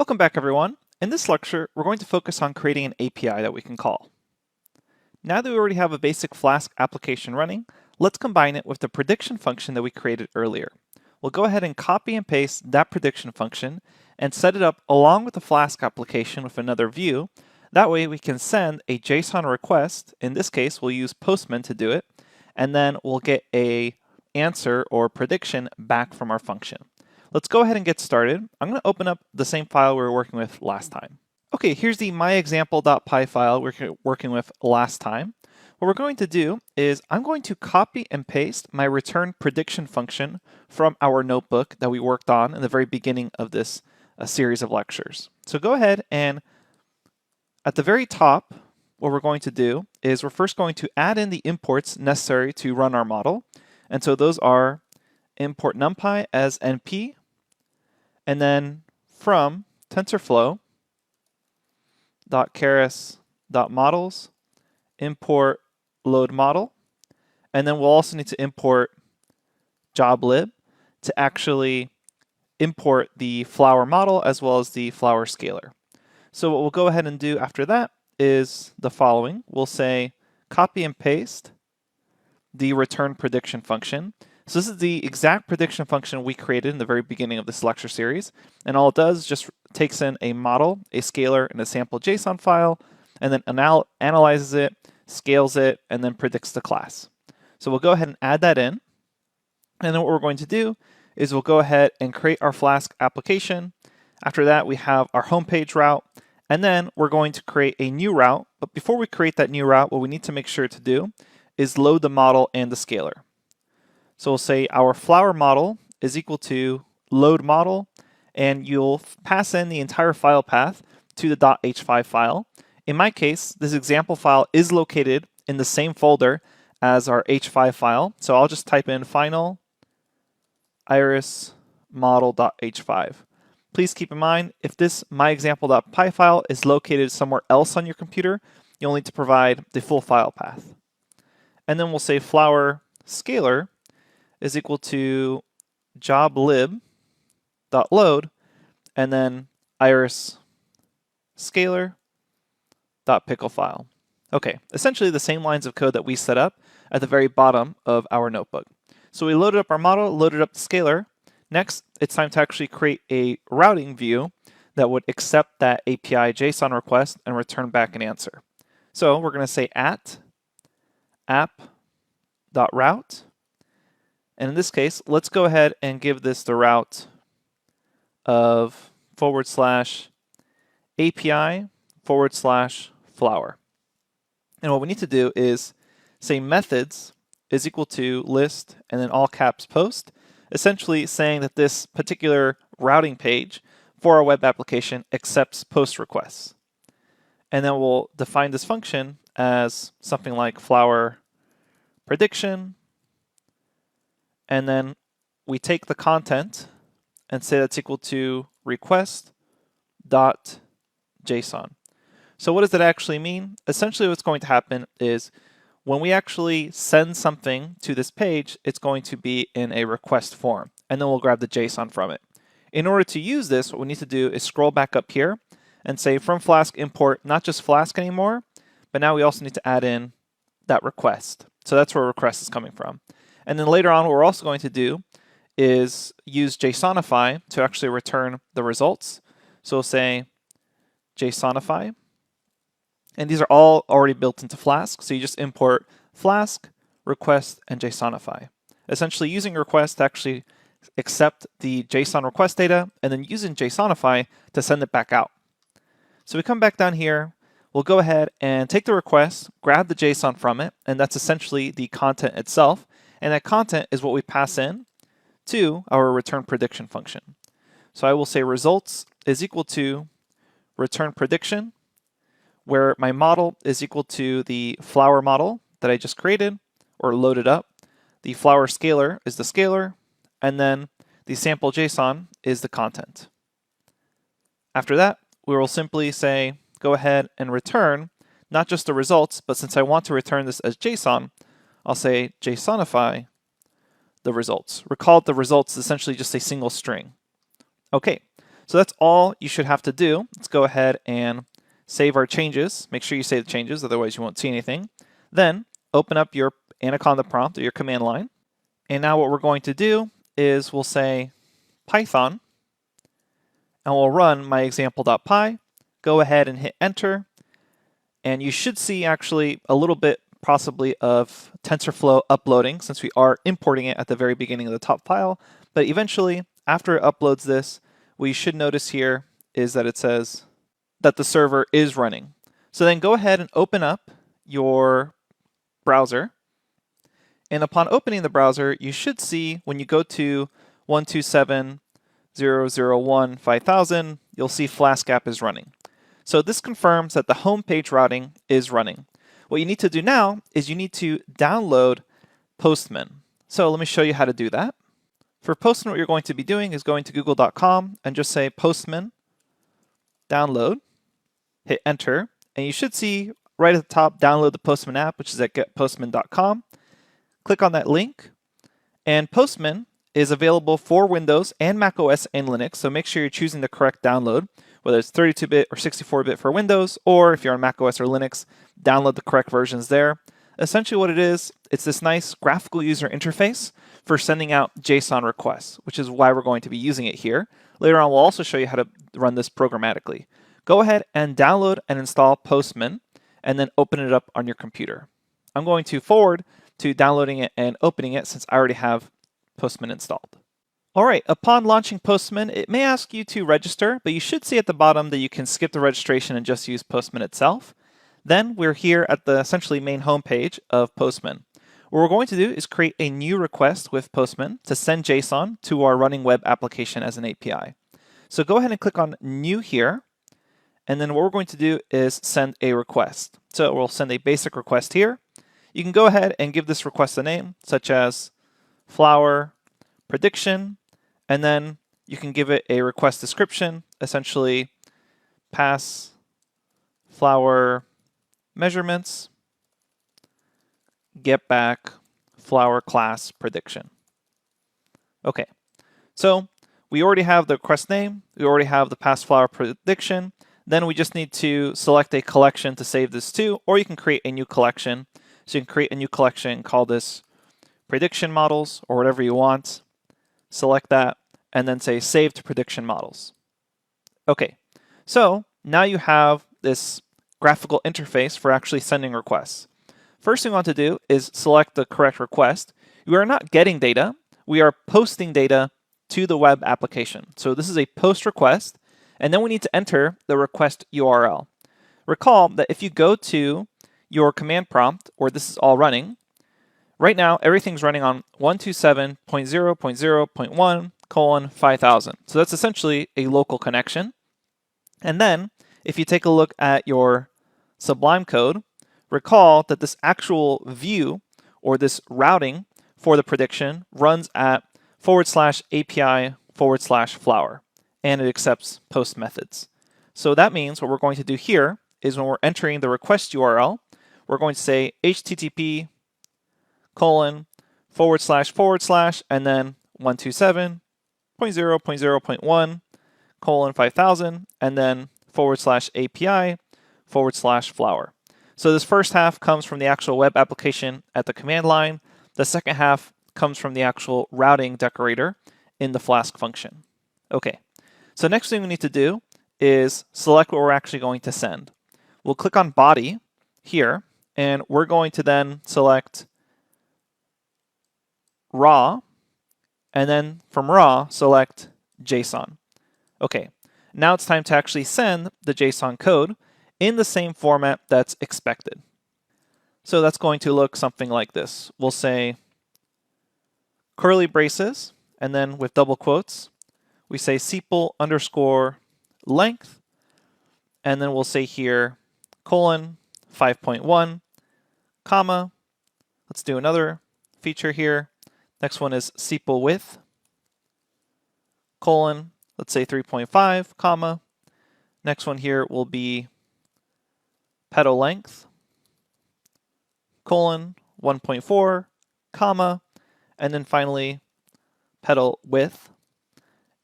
Welcome back, everyone. In this lecture, we're going to focus on creating an API that we can call. Now that we already have a basic Flask application running, let's combine it with the prediction function that we created earlier. We'll go ahead and copy and paste that prediction function and set it up along with the Flask application with another view. That way we can send a JSON request. In this case, we'll use Postman to do it, and then we'll get an answer or prediction back from our function. Let's go ahead and get started. I'm going to open up the same file we were working with last time. Okay, here's the myexample.py file we're working with last time. What we're going to do is I'm going to copy and paste my return prediction function from our notebook that we worked on in the very beginning of this series of lectures. So go ahead and at the very top, what we're going to do is we're first going to add in the imports necessary to run our model. And so those are import numpy as np, and then from tensorflow.keras.models import load model, and then we'll also need to import joblib to actually import the flower model as well as the flower scalar. So what we'll go ahead and do after that is the following. We'll say copy and paste the return prediction function. So this is the exact prediction function we created in the very beginning of this lecture series. And all it does is just takes in a model, a scalar, and a sample JSON file, and then analyzes it, scales it, and then predicts the class. So we'll go ahead and add that in. And then what we're going to do is we'll go ahead and create our Flask application. After that, we have our homepage route, and then we're going to create a new route. But before we create that new route, what we need to make sure to do is load the model and the scalar. So we'll say our flower model is equal to load model, and you'll pass in the entire file path to the .h5 file. In my case, this example file is located in the same folder as our h5 file. So I'll just type in final iris model.h5. Please keep in mind, if this myexample.py file is located somewhere else on your computer, you'll need to provide the full file path. And then we'll say flower scalar is equal to joblib.load, and then iris scalar.pickle file. Okay, essentially the same lines of code that we set up at the very bottom of our notebook. So we loaded up our model, loaded up the scalar. Next, it's time to actually create a routing view that would accept that API JSON request and return back an answer. So we're going to say at app.route. And in this case, let's go ahead and give this the route of /API/flower. And what we need to do is say methods is equal to list and then all caps post, essentially saying that this particular routing page for our web application accepts post requests. And then we'll define this function as something like flower prediction. And then we take the content and say that's equal to request.json. So what does that actually mean? Essentially what's going to happen is when we actually send something to this page, it's going to be in a request form, and then we'll grab the JSON from it. In order to use this, what we need to do is scroll back up here and say from Flask import not just Flask anymore, but now we also need to add in that request. So that's where request is coming from. And then later on, what we're also going to do is use JSONify to actually return the results. So we'll say JSONify. And these are all already built into Flask. So you just import Flask, request, and JSONify. Essentially using request to actually accept the JSON request data, and then using JSONify to send it back out. So we come back down here. We'll go ahead and take the request, grab the JSON from it, and that's essentially the content itself. And that content is what we pass in to our return prediction function. So I will say results is equal to return prediction, where my model is equal to the flower model that I just created or loaded up. The flower scalar is the scalar, and then the sample JSON is the content. After that, we will simply say, go ahead and return not just the results, but since I want to return this as JSON, I'll say JSONify the results. Recall the results is essentially just a single string. Okay, So that's all you should have to do. Let's go ahead and save our changes. Make sure you save the changes, otherwise you won't see anything. Then open up your Anaconda prompt or your command line. And now what we're going to do is we'll say Python, and we'll run my example.py. Go ahead and hit enter. And you should see actually a little bit possibly of TensorFlow uploading, since we are importing it at the very beginning of the top file. But eventually, after it uploads this, what you should notice here is that it says that the server is running. So then go ahead and open up your browser. And upon opening the browser, you should see when you go to 127.0.0.1.5000, you'll see Flask app is running. So this confirms that the home page routing is running. What you need to do now is you need to download Postman. So let me show you how to do that. For Postman, what you're going to be doing is going to google.com and just say Postman download, hit enter, and you should see right at the top, download the Postman app, which is at getpostman.com. Click on that link, and Postman is available for Windows and Mac OS and Linux, so make sure you're choosing the correct download, whether it's 32-bit or 64-bit for Windows, or if you're on Mac OS or Linux, download the correct versions there. Essentially what it is, it's this nice graphical user interface for sending out JSON requests, which is why we're going to be using it here. Later on, we'll also show you how to run this programmatically. Go ahead and download and install Postman, and then open it up on your computer. I'm going to forward to downloading it and opening it since I already have Postman installed. All right, upon launching Postman, it may ask you to register, but you should see at the bottom that you can skip the registration and just use Postman itself. Then we're here at the essentially main homepage of Postman. What we're going to do is create a new request with Postman to send JSON to our running web application as an API. So go ahead and click on New here, and then what we're going to do is send a request. So we'll send a basic request here. You can go ahead and give this request a name, such as flower prediction, and then you can give it a request description, essentially pass flower measurements, get back flower class prediction. Okay, so we already have the request name, we already have the pass flower prediction, then we just need to select a collection to save this to, or you can create a new collection. So you can create a new collection, call this prediction models or whatever you want. Select that and then say save to prediction models. Okay, so now you have this graphical interface for actually sending requests. First thing we want to do is select the correct request. We are not getting data, we are posting data to the web application. So this is a post request, and then we need to enter the request URL. Recall that if you go to your command prompt, where this is all running, right now everything's running on 127.0.0.1:5000. So that's essentially a local connection. And then if you take a look at your Sublime code, recall that this actual view or this routing for the prediction runs at /API/flower, and it accepts post methods. So that means what we're going to do here is when we're entering the request URL, we're going to say http:// and then 127.0.0.1:5000 and then /API/flower. So this first half comes from the actual web application at the command line. The second half comes from the actual routing decorator in the Flask function. Okay, so next thing we need to do is select what we're actually going to send. We'll click on body here, and we're going to then select raw, and then from raw, select JSON. Okay, now it's time to actually send the JSON code in the same format that's expected. So that's going to look something like this. We'll say curly braces, and then with double quotes, we say sepal_length, and then we'll say here 5.1, comma. Let's do another feature here. Next one is sepal width, let's say 3.5, comma. Next one here will be petal length, 1.4, comma. And then finally petal width,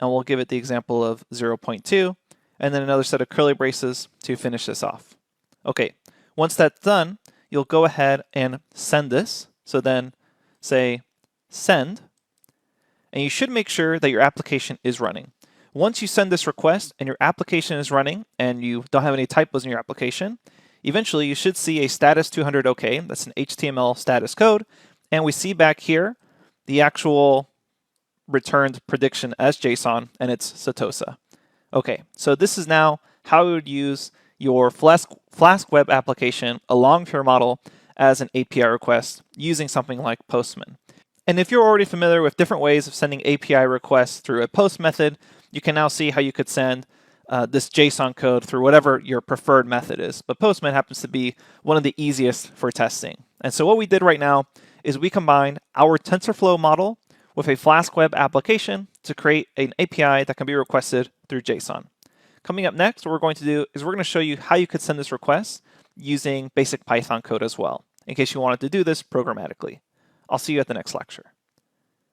and we'll give it the example of 0.2, and then another set of curly braces to finish this off. Okay, once that's done, you'll go ahead and send this. So then say send, and you should make sure that your application is running. Once you send this request and your application is running and you don't have any typos in your application, eventually you should see a status 200 OK. That's an HTML status code. And we see back here the actual returned prediction as JSON, and it's Satosa. Okay, so this is now how we would use your Flask web application along your model as an API request using something like Postman. And if you're already familiar with different ways of sending API requests through a post method, you can now see how you could send this JSON code through whatever your preferred method is. But Postman happens to be one of the easiest for testing. And so what we did right now is we combined our TensorFlow model with a Flask web application to create an API that can be requested through JSON. Coming up next, what we're going to do is we're going to show you how you could send this request using basic Python code as well, in case you wanted to do this programmatically. I'll see you at the next lecture.